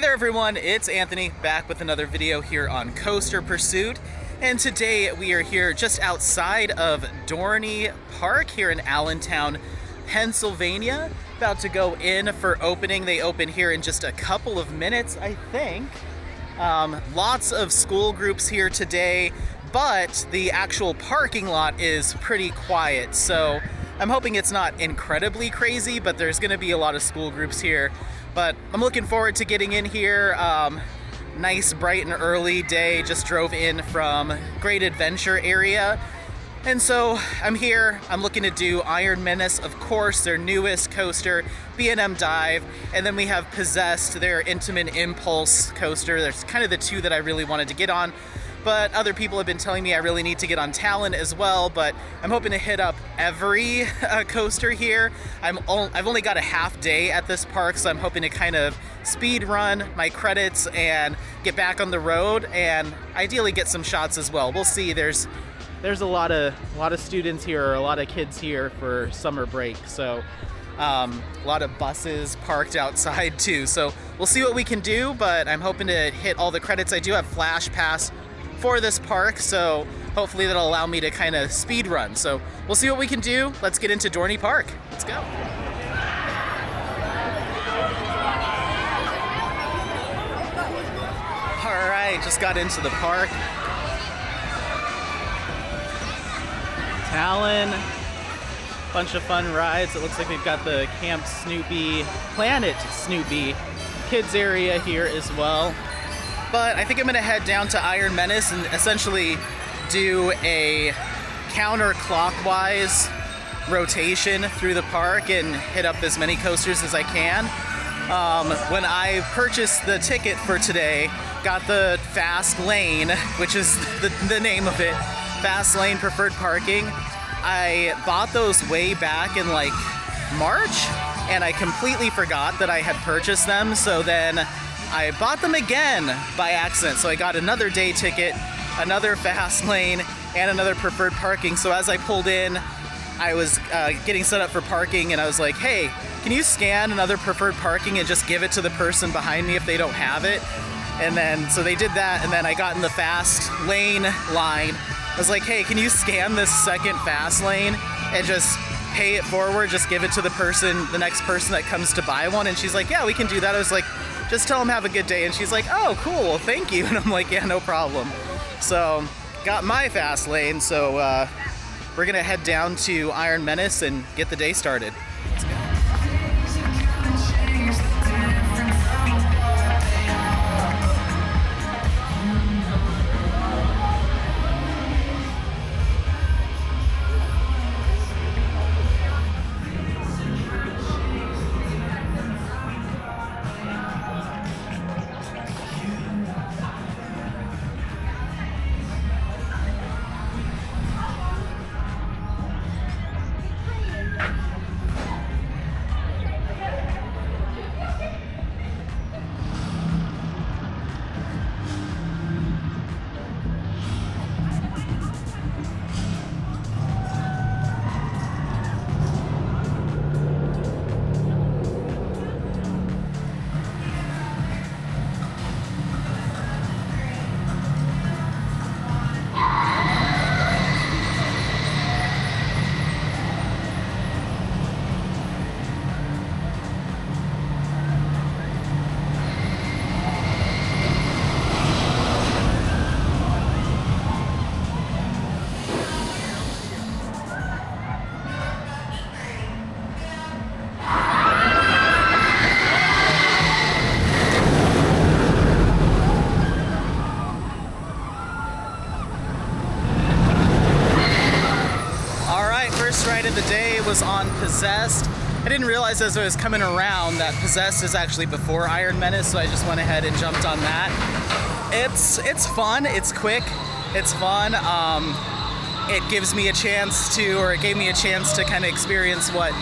there everyone, it's Anthony back with another video here on Coaster Pursuit, and today we are here just outside of Dorney Park here in Allentown, Pennsylvania. About to go in for opening. They open here in just a couple of minutes, I think. Lots of school groups here today, but the actual parking lot is pretty quiet, so I'm hoping it's not incredibly crazy, but there's going to be a lot of school groups here. But I'm looking forward to getting in here. Nice, bright and early day. Just drove in from Great Adventure area. And so I'm here. I'm looking to do Iron Menace, of course, their newest coaster, B&M Dive. And then we have Possessed, their Intimate Impulse coaster. There's kind of the two that I really wanted to get on. But other people have been telling me I really need to get on Talon as well, but I'm hoping to hit up every coaster here. I've only got a half day at this park, so I'm hoping to kind of speed run my credits and get back on the road and ideally get some shots as well. We'll see. There's a lot of students here, or a lot of kids here for summer break, so a lot of buses parked outside too. So we'll see what we can do, but I'm hoping to hit all the credits. I do have Flash Pass for this park, so hopefully that'll allow me to kind of speed run. So we'll see what we can do. Let's get into Dorney Park. Let's go. All right, just got into the park. Talon, bunch of fun rides. It looks like we've got the Camp Snoopy, Planet Snoopy kids area here as well. But I think I'm gonna head down to Iron Menace and essentially do a counterclockwise rotation through the park and hit up as many coasters as I can. When I purchased the ticket for today, got the Fast Lane, which is the name of it, Fast Lane Preferred Parking. I bought those way back in like March, and I completely forgot that I had purchased them, so then I bought them again by accident. So I got another day ticket, another fast lane, and another preferred parking. So as I pulled in, I was getting set up for parking, and I was like, hey, can you scan another preferred parking and just give it to the person behind me if they don't have it? And then, so they did that, and then I got in the fast lane line. I was like, hey, can you scan this second fast lane and just pay it forward, just give it to the next person that comes to buy one? And she's like, yeah, we can do that. I was like, just tell them have a good day. And she's like, oh, cool, well, thank you. And I'm like, yeah, no problem. So got my fast lane. So we're gonna head down to Iron Menace and get the day started. Let's go. Ride of the day was on Possessed. I didn't realize as I was coming around that Possessed is actually before Iron Menace, so I just went ahead and jumped on that. It's fun, it's quick, it's fun. It gives me a chance to, or it gave me a chance to kind of experience what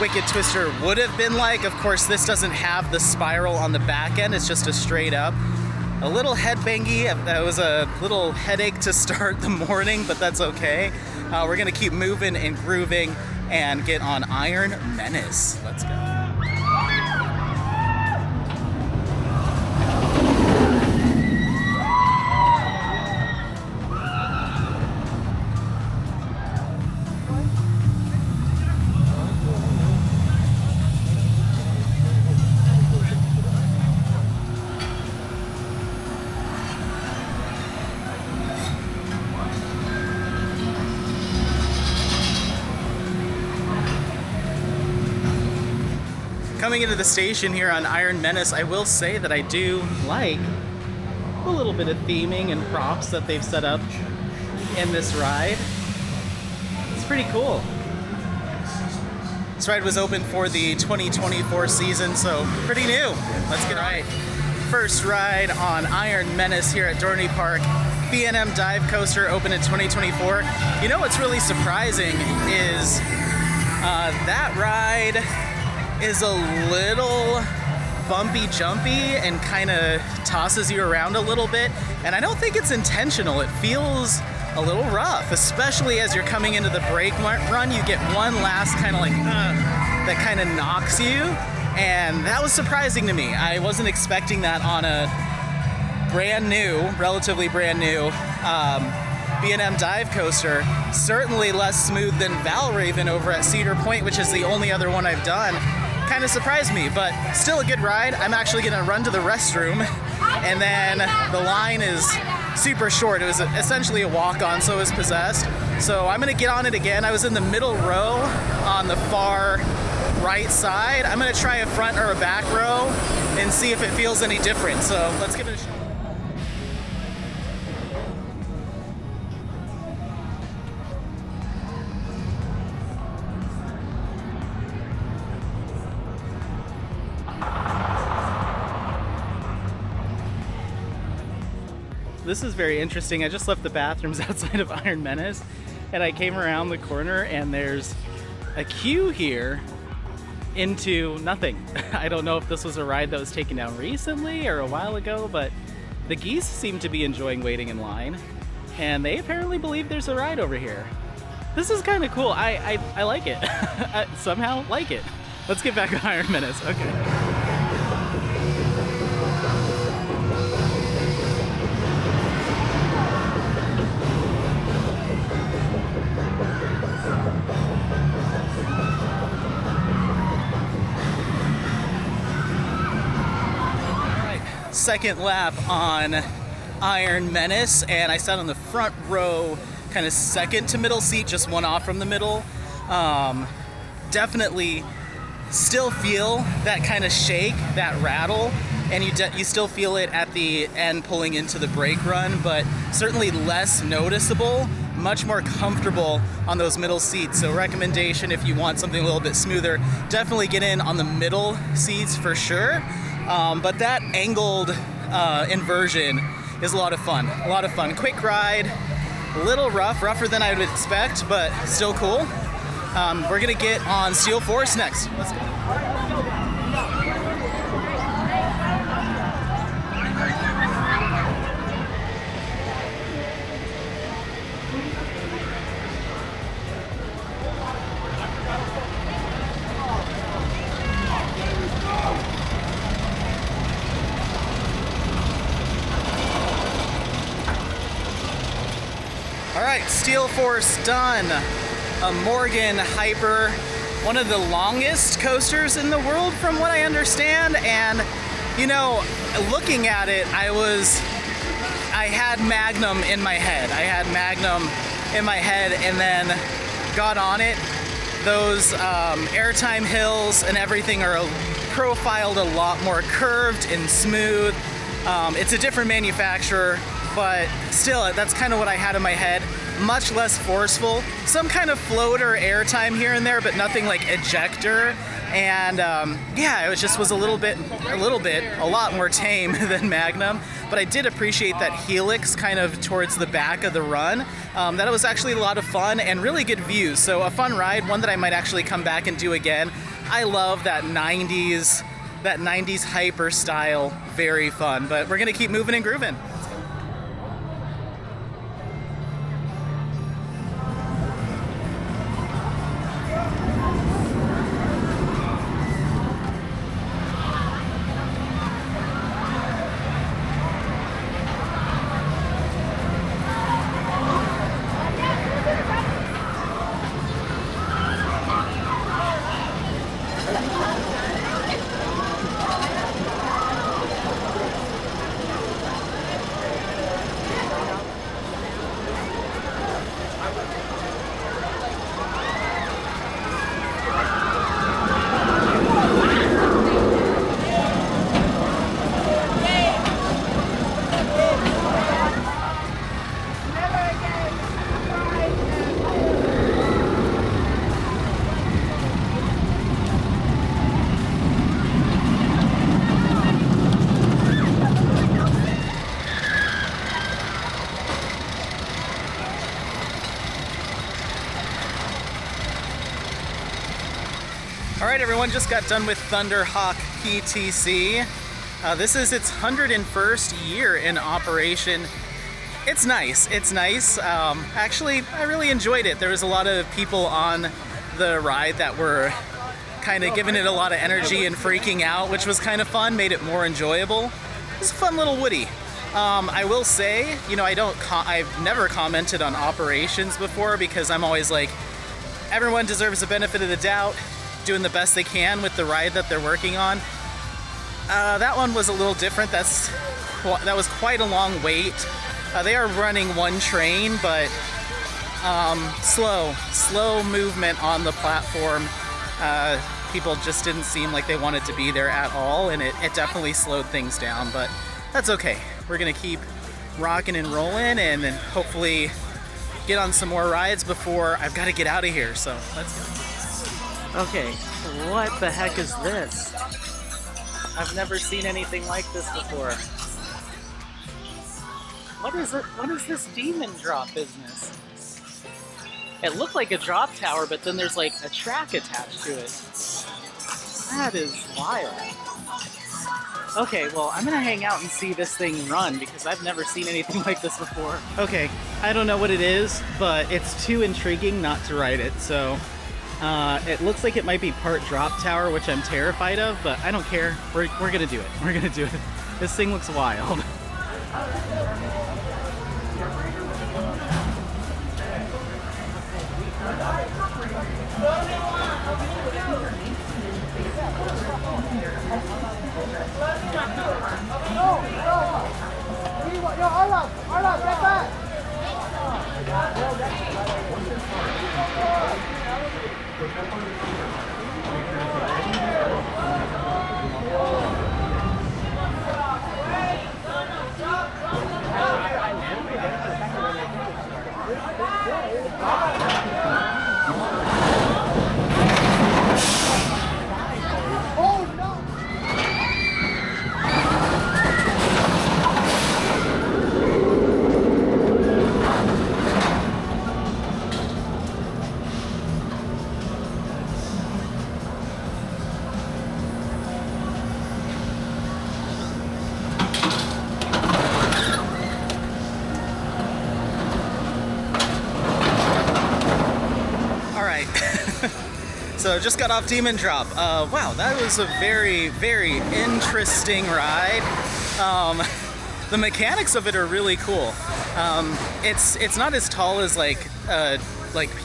Wicked Twister would have been like. Of course, this doesn't have the spiral on the back end, it's just a straight up. A little headbangy. That was a little headache to start the morning, but that's okay. We're gonna keep moving and grooving and get on Iron Menace. Let's go. coming into the station here on Iron Menace, I will say that I do like a little bit of theming and props that they've set up in this ride. It's pretty cool. This ride was open for the 2024 season, so pretty new. Let's get right. First ride on Iron Menace here at Dorney Park. B&M Dive Coaster opened in 2024. You know what's really surprising is that ride is a little bumpy jumpy and kind of tosses you around a little bit, and I don't think it's intentional. It feels a little rough, especially as you're coming into the brake run. You get one last kind of like that kind of knocks you, and that was surprising to me. I wasn't expecting that on a relatively brand new B&M Dive Coaster. Certainly less smooth than Valraven over at Cedar Point, which is the only other one I've done. Kind of surprised me, but still a good ride. I'm actually gonna run to the restroom, and then the line is super short. It was essentially a walk-on, so it was possessed. So I'm gonna get on it again. I was in the middle row on the far right side. I'm gonna try a front or a back row and see if it feels any different. So let's give it a shot. This is very interesting. I just left the bathrooms outside of Iron Menace, and I came around the corner and there's a queue here into nothing. I don't know if this was a ride that was taken down recently or a while ago, but the geese seem to be enjoying waiting in line, and they apparently believe there's a ride over here. This is kind of cool. I like it. I somehow like it. Let's get back to Iron Menace. Okay. Second lap on Iron Menace, and I sat on the front row, kind of second to middle seat, just one off from the middle. Definitely still feel that kind of shake, that rattle, and you still feel it at the end pulling into the brake run, but certainly less noticeable, much more comfortable on those middle seats. So recommendation, if you want something a little bit smoother, definitely get in on the middle seats for sure. But that angled inversion is a lot of fun. A lot of fun. Quick ride, a little rougher than I would expect, but still cool. We're gonna get on Steel Force next. Let's go. All right, Steel Force done. A Morgan Hyper, one of the longest coasters in the world from what I understand. And you know, looking at it, I had Magnum in my head. And then got on it. Those airtime hills and everything are profiled a lot more curved and smooth. It's a different manufacturer, but still, that's kind of what I had in my head. Much less forceful. Some kind of floater airtime here and there, but nothing like ejector. And yeah, it was a lot more tame than Magnum. But I did appreciate that helix kind of towards the back of the run. That was actually a lot of fun and really good views. So a fun ride, one that I might actually come back and do again. I love that 90s hyper style, very fun. But we're gonna keep moving and grooving. All right, everyone, just got done with Thunderhawk PTC. This is its 101st year in operation. It's nice, it's nice. Actually, I really enjoyed it. There was a lot of people on the ride that were kind of giving it a lot of energy and freaking out, which was kind of fun, made it more enjoyable. It was a fun little Woody. I will say, you know, I've never commented on operations before because I'm always like, everyone deserves the benefit of the doubt, doing the best they can with the ride that they're working on. That one was a little different. That was quite a long wait. They are running one train, but slow movement on the platform. People just didn't seem like they wanted to be there at all, and it definitely slowed things down, but that's okay. We're gonna keep rocking and rolling and then hopefully get on some more rides before I've got to get out of here, so let's go. Okay, what the heck is this? I've never seen anything like this before. What is it? What is this demon drop business? It looked like a drop tower, but then there's like a track attached to it. That is wild. Okay, well, I'm gonna hang out and see this thing run because I've never seen anything like this before. Okay, I don't know what it is, but it's too intriguing not to ride it, so it looks like it might be part drop tower, which I'm terrified of, but I don't care. We're gonna do it. We're gonna do it. This thing looks wild. Arla, get back! So just got off Demon Drop. Wow, that was a very, very interesting ride. The mechanics of it are really cool. It's not as tall as like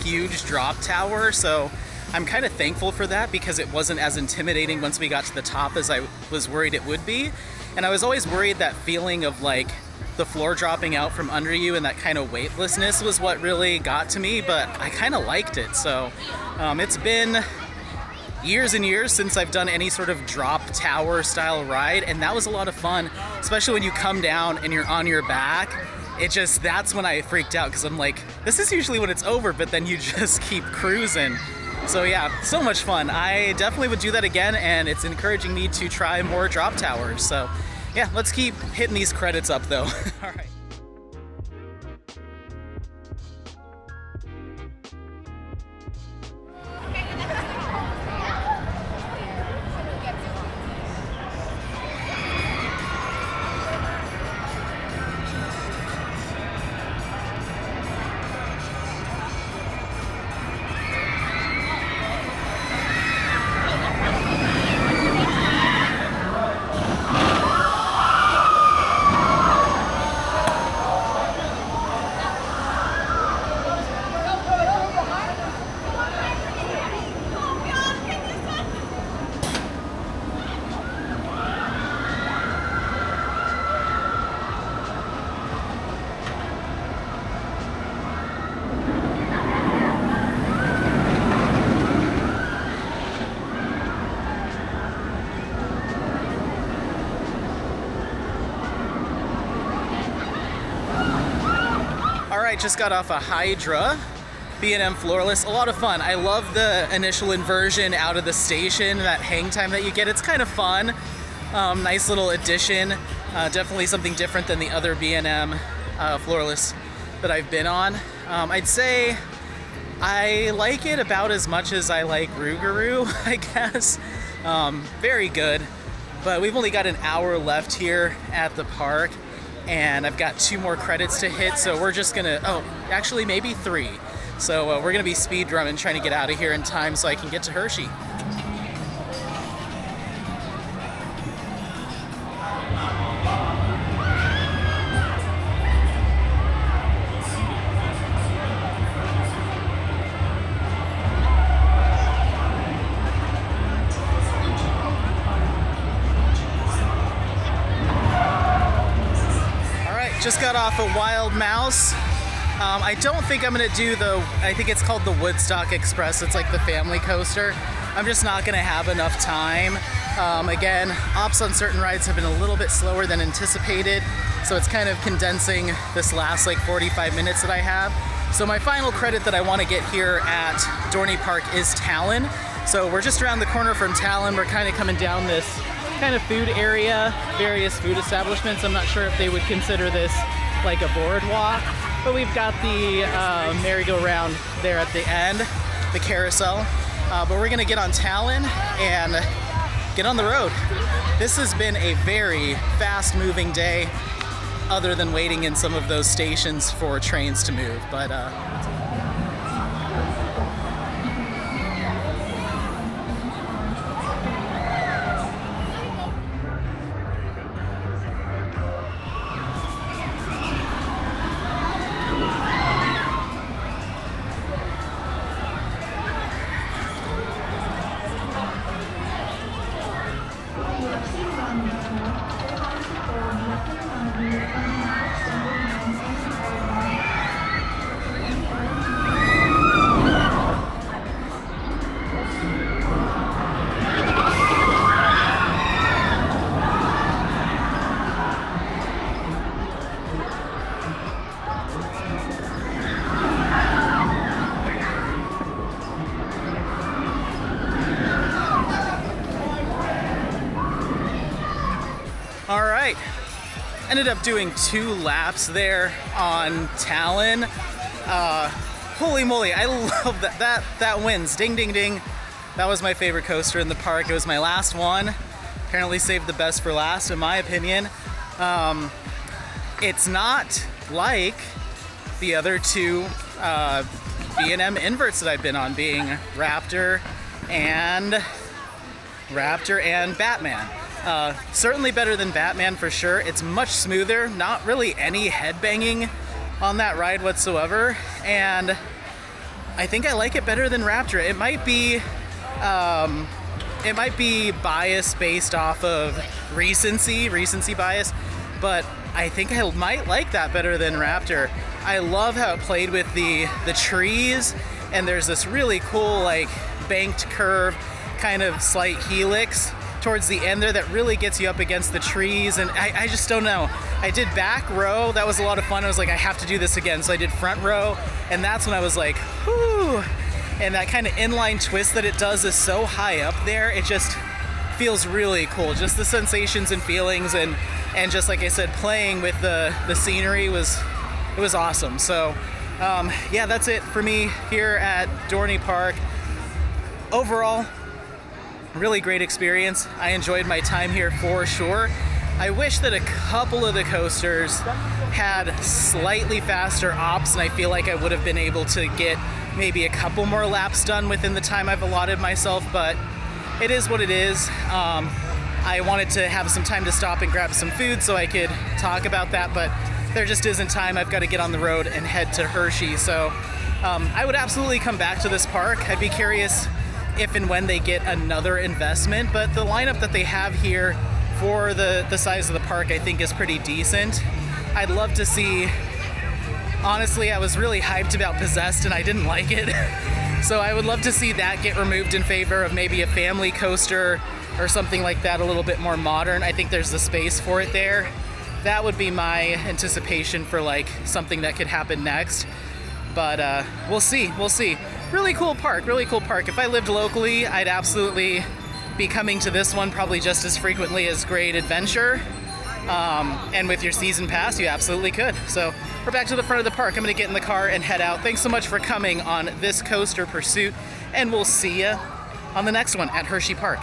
huge drop tower, so I'm kind of thankful for that because it wasn't as intimidating once we got to the top as I was worried it would be. And I was always worried that feeling of like the floor dropping out from under you and that kind of weightlessness was what really got to me, but I kind of liked it. So it's been years and years since I've done any sort of drop tower style ride, and that was a lot of fun, especially when you come down and you're on your back. That's when I freaked out because I'm like, this is usually when it's over, but then you just keep cruising. So yeah, so much fun. I definitely would do that again, and it's encouraging me to try more drop towers. So yeah, let's keep hitting these credits up though. All right. Just got off a Hydra B&M floorless. A lot of fun. I love the initial inversion out of the station, that hang time that you get. It's kind of fun. Nice little addition. Definitely something different than the other B&M floorless that I've been on. I'd say I like it about as much as I like Rougarou, I guess. Very good, but we've only got an hour left here at the park, and I've got 2 more credits to hit, so we're just gonna, oh, actually maybe 3. So we're gonna be speed running, trying to get out of here in time so I can get to Hershey. Just got off a Wild Mouse. I don't think I'm gonna do I think it's called the Woodstock Express. It's like the family coaster. I'm just not gonna have enough time. Again, ops on certain rides have been a little bit slower than anticipated, so it's kind of condensing this last like 45 minutes that I have. So my final credit that I wanna get here at Dorney Park is Talon. So we're just around the corner from Talon. We're kind of coming down this kind of food area, various food establishments. I'm not sure if they would consider this like a boardwalk, but we've got the merry-go-round there at the end, the carousel. But we're gonna get on Talon and get on the road. This has been a very fast-moving day, other than waiting in some of those stations for trains to move. But all right, ended up doing 2 laps there on Talon. Holy moly, I love that. That wins. Ding, ding, ding. That was my favorite coaster in the park. It was my last one. Apparently saved the best for last, in my opinion. It's not like the other 2 B&M inverts that I've been on, being Raptor and Batman. Certainly better than Batman for sure. It's much smoother, not really any headbanging on that ride whatsoever, and I think I like it better than Raptor. It might be bias based off of recency bias, but I think I might like that better than Raptor. I love how it played with the trees, and there's this really cool like banked curve, kind of slight helix towards the end there that really gets you up against the trees, and I just don't know. I did back row, that was a lot of fun. I was like, I have to do this again, so I did front row, and that's when I was like, whoo! And that kind of inline twist that it does is so high up there, it just feels really cool. Just the sensations and feelings, and just like I said, playing with the scenery was awesome. So yeah, that's it for me here at Dorney Park. Overall, really great experience. I enjoyed my time here for sure. I wish that a couple of the coasters had slightly faster ops, and I feel like I would have been able to get maybe a couple more laps done within the time I've allotted myself, but it is what it is. I wanted to have some time to stop and grab some food so I could talk about that, but there just isn't time. I've got to get on the road and head to Hershey. So I would absolutely come back to this park. I'd be curious if and when they get another investment, but the lineup that they have here for the size of the park I think is pretty decent. I'd love to see, honestly, I was really hyped about Possessed and I didn't like it. So I would love to see that get removed in favor of maybe a family coaster or something like that, a little bit more modern. I think there's the space for it there. That would be my anticipation for like something that could happen next. But we'll see. Really cool park. If I lived locally, I'd absolutely be coming to this one probably just as frequently as Great Adventure. And with your season pass, you absolutely could. So We're back to the front of the park. I'm gonna get in the car and head out. Thanks so much for coming on this coaster pursuit, and we'll see you on the next one at Hershey Park.